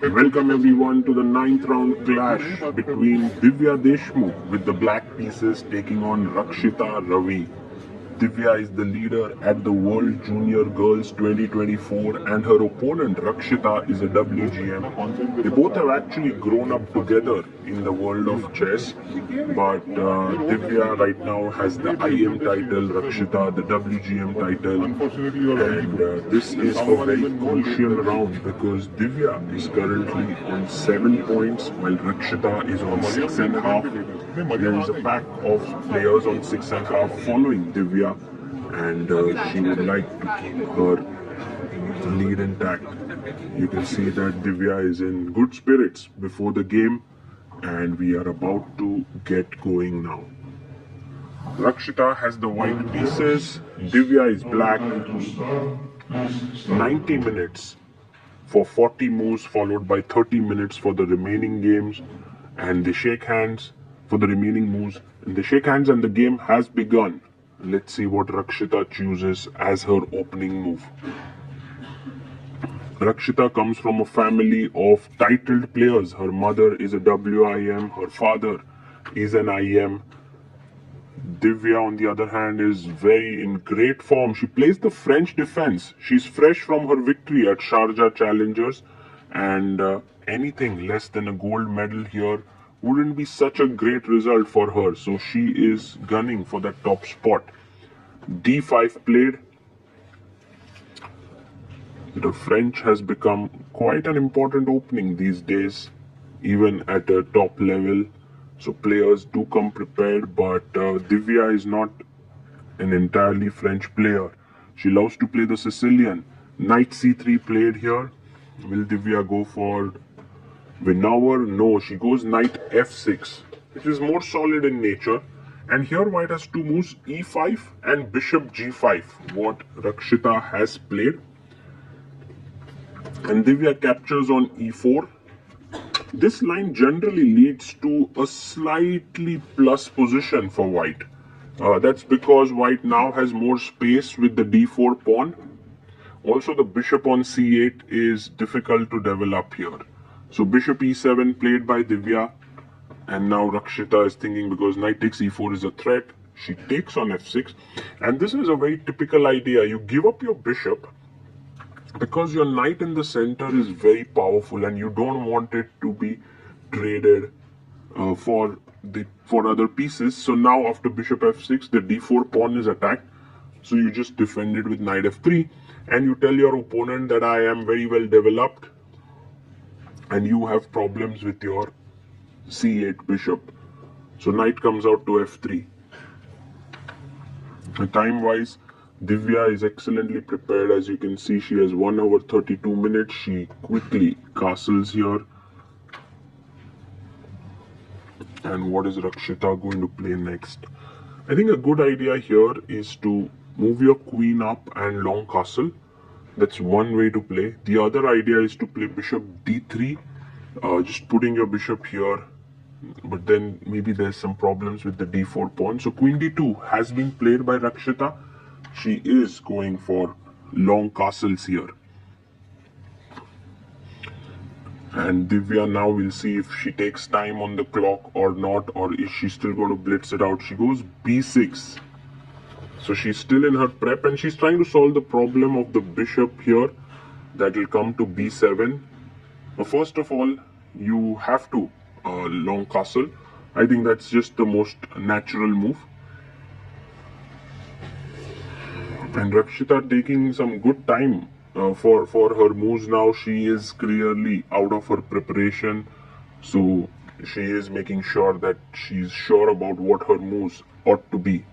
Welcome everyone to the ninth round clash between Divya Deshmukh with the black pieces taking on Rakshita Ravi. Divya is the leader at the World Junior Girls 2024 and her opponent Rakshita is a WGM. They both have actually grown up together in the world of chess, but Divya right now has the IM title, Rakshita the WGM title, and this is a very crucial round because Divya is currently on 7 points while Rakshita is on 6.5. There is a pack of players on 6.5 following Divya, and she would like to keep her lead intact. You can see that Divya is in good spirits before the game, and we are about to get going now. Rakshita has the white pieces, Divya is black. 90 minutes for 40 moves, followed by 30 minutes for the remaining games, and they shake hands for the remaining moves. And they shake hands, and the game has begun. Let's see what Rakshita chooses as her opening move. Rakshita comes from a family of titled players. Her mother is a WIM, her father is an IM. Divya, on the other hand, is very in great form. She plays the French defense. She's fresh from her victory at Sharjah Challengers, and anything less than a gold medal here wouldn't be such a great result for her. So she is gunning for that top spot. D5 played. The French has become quite an important opening these days, even at a top level. So players do come prepared, but Divya is not an entirely French player. She loves to play the Sicilian. Knight c3 played here. Will Divya go for Vinover? No, she goes knight f6, which is more solid in nature. And here white has two moves, e5 and bishop g5, what Rakshita has played. And Divya captures on e4. This line generally leads to a slightly plus position for white. That's because white now has more space with the d4 pawn. Also, the bishop on c8 is difficult to develop here. So bishop e7 played by Divya, and now Rakshita is thinking because knight takes e4 is a threat. She takes on f6, and this is a very typical idea. You give up your bishop because your knight in the center is very powerful and you don't want it to be traded for other pieces. So now after bishop f6, the d4 pawn is attacked. So you just defend it with knight f3, and you tell your opponent that I am very well developed and you have problems with your c8 bishop. So knight comes out to f3. Time wise, Divya is excellently prepared. As you can see, she has 1 hour 32 minutes. She quickly castles here. And what is Rakshita going to play next? I think a good idea here is to move your queen up and long castle. That's one way to play. The other idea is to play bishop d3, just putting your bishop here. But then maybe there's some problems with the d4 pawn. So queen d2 has been played by Rakshita. She is going for long castles here. And Divya now will see if she takes time on the clock or not, or is she still going to blitz it out. She goes b6. So she's still in her prep and she's trying to solve the problem of the bishop here. That will come to b7. But first of all, you have to long castle. I think that's just the most natural move. And Rakshita taking some good time for her moves now. She is clearly out of her preparation. So she is making sure that she's sure about what her moves ought to be.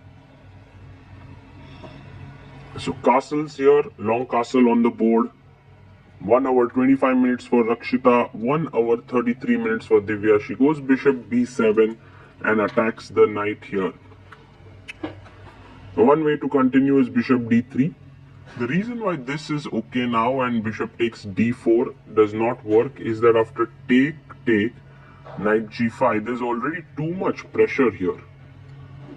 So castles here, long castle on the board. 1 hour 25 minutes for Rakshita, 1 hour 33 minutes for Divya. She goes bishop b7 and attacks the knight here. One way to continue is bishop d3. The reason why this is okay now and bishop takes d4 does not work is that after take, knight g5, there's already too much pressure here.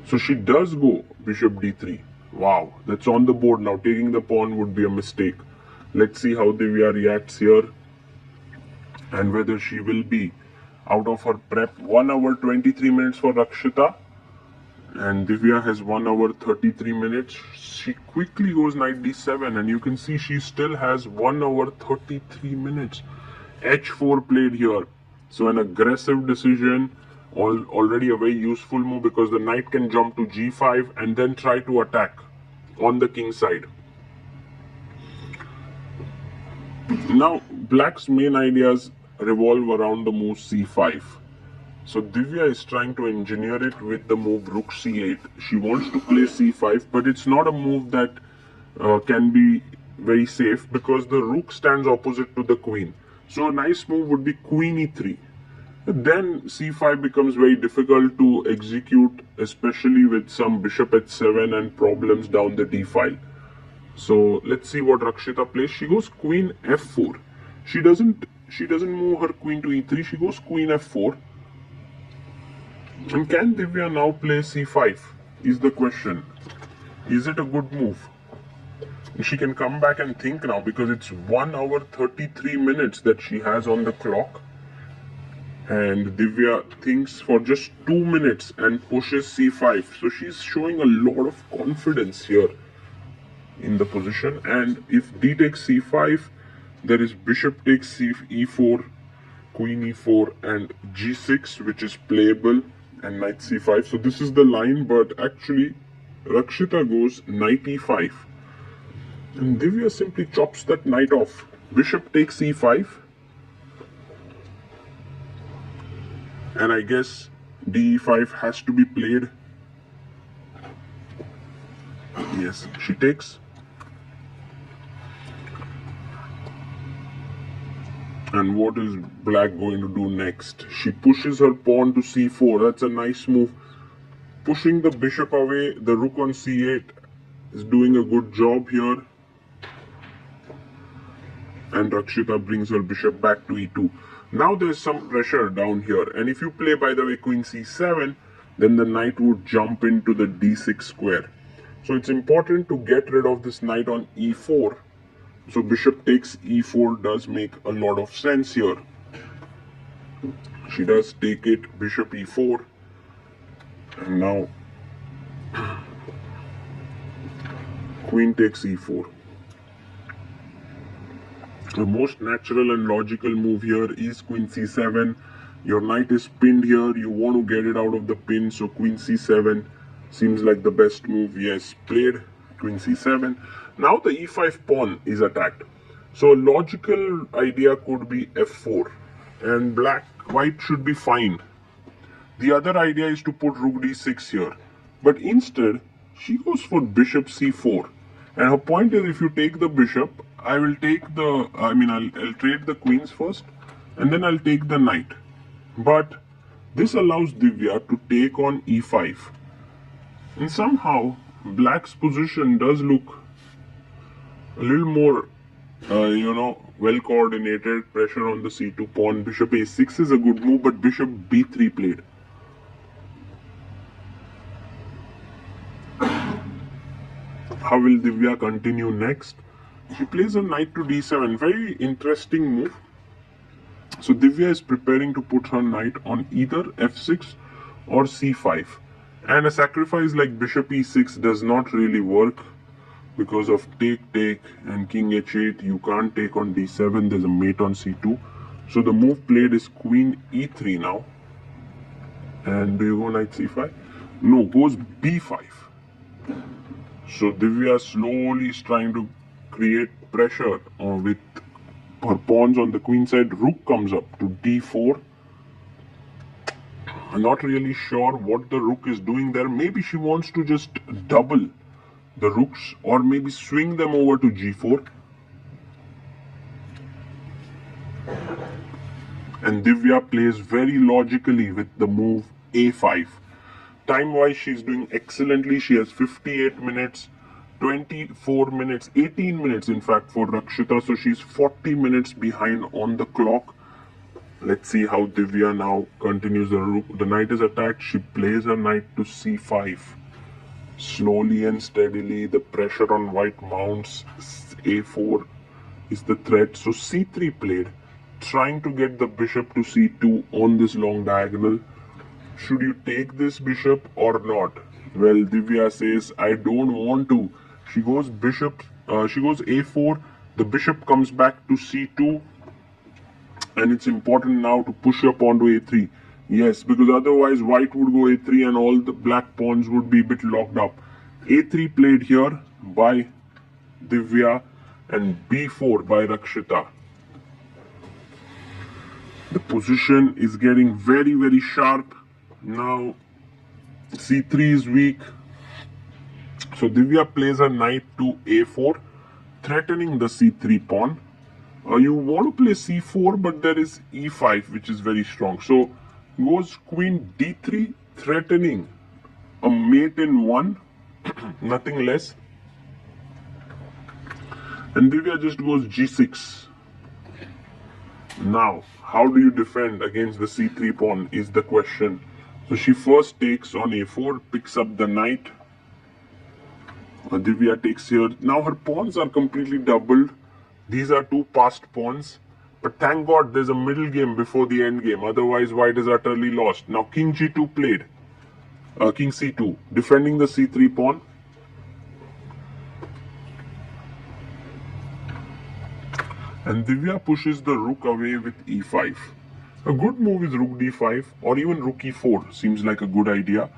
So she does go bishop d3. Wow, that's on the board now. Taking the pawn would be a mistake. Let's see how Divya reacts here. and whether she will be out of her prep. 1 hour 23 minutes for Rakshita, and Divya has 1 hour 33 minutes. She quickly goes knight d7, and you can see she still has 1 hour 33 minutes. h4 played here, so an aggressive decision, already a very useful move, because the knight can jump to g5 and then try to attack on the king side. Now black's main ideas revolve around the move c5. So Divya is trying to engineer it with the move rook c8. She wants to play c5, but it's not a move that can be very safe, because the rook stands opposite to the queen. So a nice move would be queen e3. Then c5 becomes very difficult to execute, especially with some bishop h7 and problems down the d file. So let's see what Rakshita plays. She goes queen f4. She doesn't move her queen to e3. She goes queen f4. And can Divya now play c5 is the question. Is it a good move? She can come back and think now, because it's 1 hour 33 minutes that she has on the clock. And Divya thinks for just 2 minutes and pushes c5. So she's showing a lot of confidence here in the position. And if d takes c5, there is bishop takes e4, queen e4, and g6, which is playable, and knight c5. So this is the line, but actually Rakshita goes knight e5, and Divya simply chops that knight off. Bishop takes e5, and I guess d5 has to be played. Yes, she takes. And what is black going to do next? She pushes her pawn to c4. That's a nice move. Pushing the bishop away, the rook on c8 is doing a good job here. And Rakshita brings her bishop back to e2. Now there's some pressure down here. And if you play, by the way, queen c7, then the knight would jump into the d6 square. So it's important to get rid of this knight on e4. So bishop takes e4 does make a lot of sense here. She does take it, bishop e4. And now queen takes e4. The most natural and logical move here is queen c7. Your knight is pinned here. You want to get it out of the pin. So queen c7 seems like the best move. Yes, played queen c7. Now the e5 pawn is attacked. So a logical idea could be f4. And white should be fine. The other idea is to put rook d6 here. But instead, she goes for bishop c4. And her point is, if you take the bishop, I'll trade the queens first, and then I'll take the knight. But this allows Divya to take on e5. And somehow, black's position does look a little more, well coordinated. Pressure on the c2 pawn. Bishop a6 is a good move, but bishop b3 played. How will Divya continue next? She plays a knight to d7. Very interesting move. So Divya is preparing to put her knight on either f6 or c5. And a sacrifice like bishop e6 does not really work because of take and king h8. You can't take on d7. There's a mate on c2. So the move played is queen e3 now. And do you go knight c5? No, goes b5. So Divya slowly is trying to create pressure with her pawns on the queen side. Rook comes up to d4. I'm not really sure what the rook is doing there. Maybe she wants to just double the rooks, or maybe swing them over to g4. And Divya plays very logically with the move a5. Time-wise, she's doing excellently. She has 58 minutes, 24 minutes, 18 minutes in fact for Rakshita. So she's 40 minutes behind on the clock. Let's see how Divya now continues. The knight is attacked. She plays her knight to c5. Slowly and steadily, the pressure on white mounts. a4 is the threat. So c3 played. trying to get the bishop to c2 on this long diagonal. Should you take this bishop or not? Well, Divya says, I don't want to. She goes she goes a4. The bishop comes back to c2, and it's important now to push up onto a3. Yes, because otherwise white would go a3 and all the black pawns would be a bit locked up. a3 played here by Divya and b4 by Rakshita. The position is getting very, very sharp. Now c3 is weak. So Divya plays her knight to a4, threatening the c3 pawn. You want to play c4, but there is e5, which is very strong. So goes queen d3, threatening a mate in 1, nothing less. And Divya just goes g6. Now, how do you defend against the c3 pawn is the question. So she first takes on a4, picks up the knight. Divya takes here. Now her pawns are completely doubled. These are two passed pawns. But thank God there's a middle game before the end game. Otherwise, white is utterly lost. Now king g2 played. King c2, defending the c3 pawn. And Divya pushes the rook away with e5. A good move is rook d5 or even rook e4. Seems like a good idea.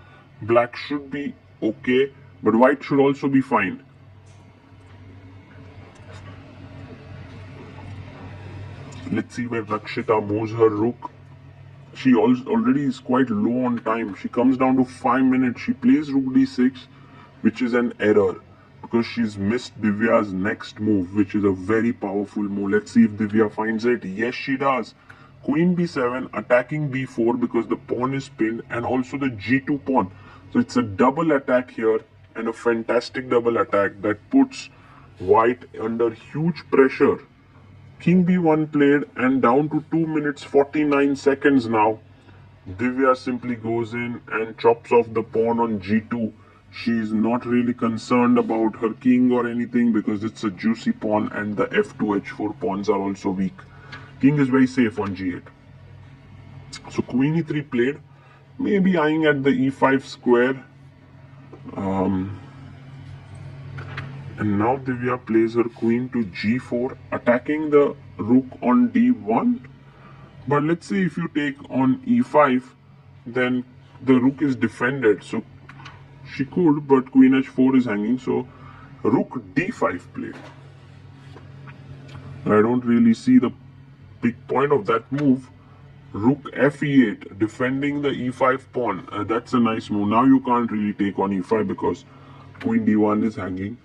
Black should be okay, but white should also be fine. Let's see where Rakshita moves her rook. She already is quite low on time. She comes down to 5 minutes. She plays rook d6, which is an error because she's missed Divya's next move, which is a very powerful move. Let's see if Divya finds it. Yes, she does. Queen b7, attacking b4 because the pawn is pinned, and also the g2 pawn. So it's a double attack here, and a fantastic double attack that puts white under huge pressure. King b1 played, and down to 2 minutes 49 seconds now. Divya simply goes in and chops off the pawn on g2. She's not really concerned about her king or anything because it's a juicy pawn, and the f2, h4 pawns are also weak. King is very safe on g8. So queen e3 played, maybe eyeing at the e5 square. And now Divya plays her queen to g4, attacking the rook on d1. But let's say if you take on e5, then the rook is defended. So she could, but queen h4 is hanging. So rook d5 played. I don't really see the big point of that move. Rook f8, defending the e5 pawn. That's a nice move. Now you can't really take on e5 because queen d1 is hanging.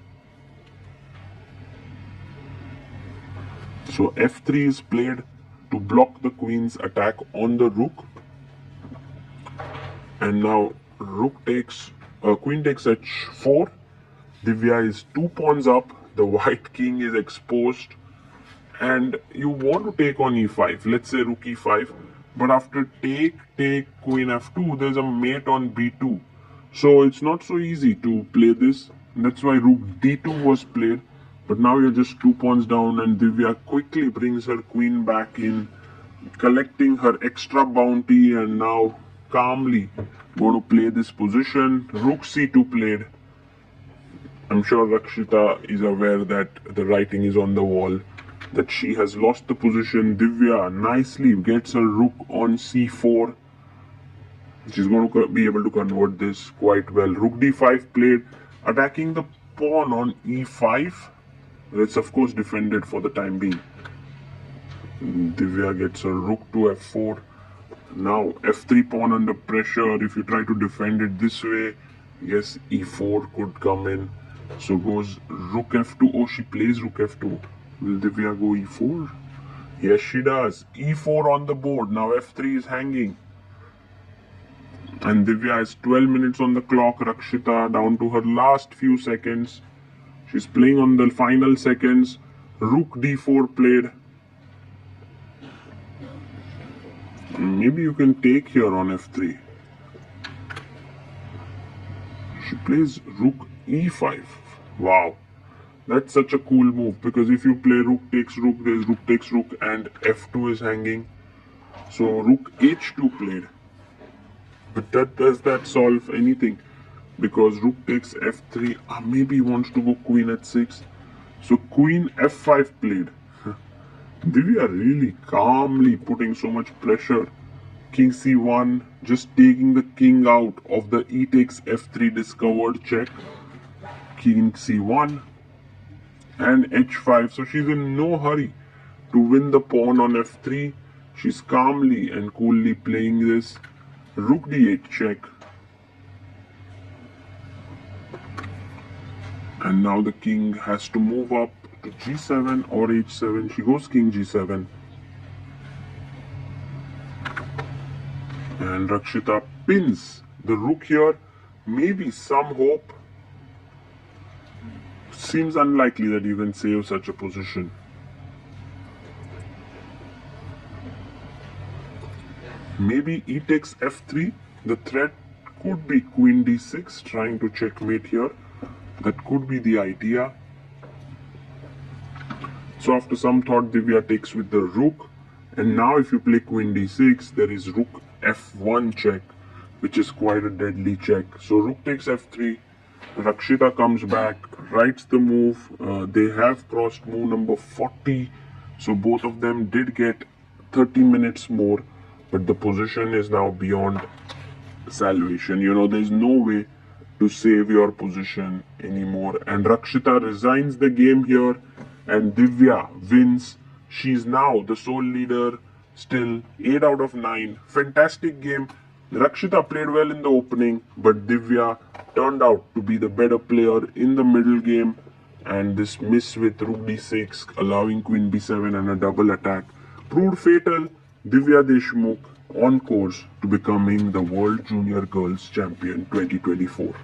So f3 is played to block the queen's attack on the rook. And now queen takes h4. Divya is 2 pawns up. The white king is exposed. And you want to take on e5. Let's say rook e5. But after take queen f2, there's a mate on b2. So it's not so easy to play this. That's why rook d2 was played. But now you're just 2 pawns down, and Divya quickly brings her queen back in, collecting her extra bounty, and now calmly going to play this position. Rook c2 played. I'm sure Rakshita is aware that the writing is on the wall, that she has lost the position. Divya nicely gets her rook on c4. She's going to be able to convert this quite well. Rook d5 played, attacking the pawn on e5. It's of course defended for the time being. Divya gets her rook to f4. Now f3 pawn under pressure. If you try to defend it this way, yes, e4 could come in. So goes rook f2. Oh, she plays rook f2. Will Divya go e4? Yes, she does. e4 on the board. Now f3 is hanging. And Divya has 12 minutes on the clock. Rakshita down to her last few seconds. She's playing on the final seconds. Rook d4 played. Maybe you can take here on f3. She plays rook e5. Wow. That's such a cool move, because if you play rook takes rook, there's rook takes rook and f2 is hanging. So rook h2 played. But does that solve anything? Because rook takes f3, maybe he wants to go queen h6. So queen f5 played. Divya really calmly putting so much pressure. King c1, just taking the king out of the e takes f3 discovered check. King c1 and h5. So she's in no hurry to win the pawn on f3. She's calmly and coolly playing this. Rook d8 check. And now the king has to move up to g7 or h7. She goes king g7. And Rakshita pins the rook here. Maybe some hope. Seems unlikely that you can save such a position. Maybe e takes f3. The threat could be queen d6, trying to checkmate here. That could be the idea. So after some thought, Divya takes with the rook. And now if you play queen d6, there is rook f1 check, which is quite a deadly check. So rook takes f3. Rakshita comes back, writes the move. They have crossed move number 40. So both of them did get 30 minutes more. But the position is now beyond salvation. You know, there's no way to save your position anymore. And Rakshita resigns the game here. And Divya wins. She's now the sole leader. Still 8 out of 9. Fantastic game. Rakshita played well in the opening, but Divya turned out to be the better player in the middle game. And this miss with rook d6, allowing queen b7 and a double attack, proved fatal. Divya Deshmukh on course to becoming the World Junior Girls Champion 2024.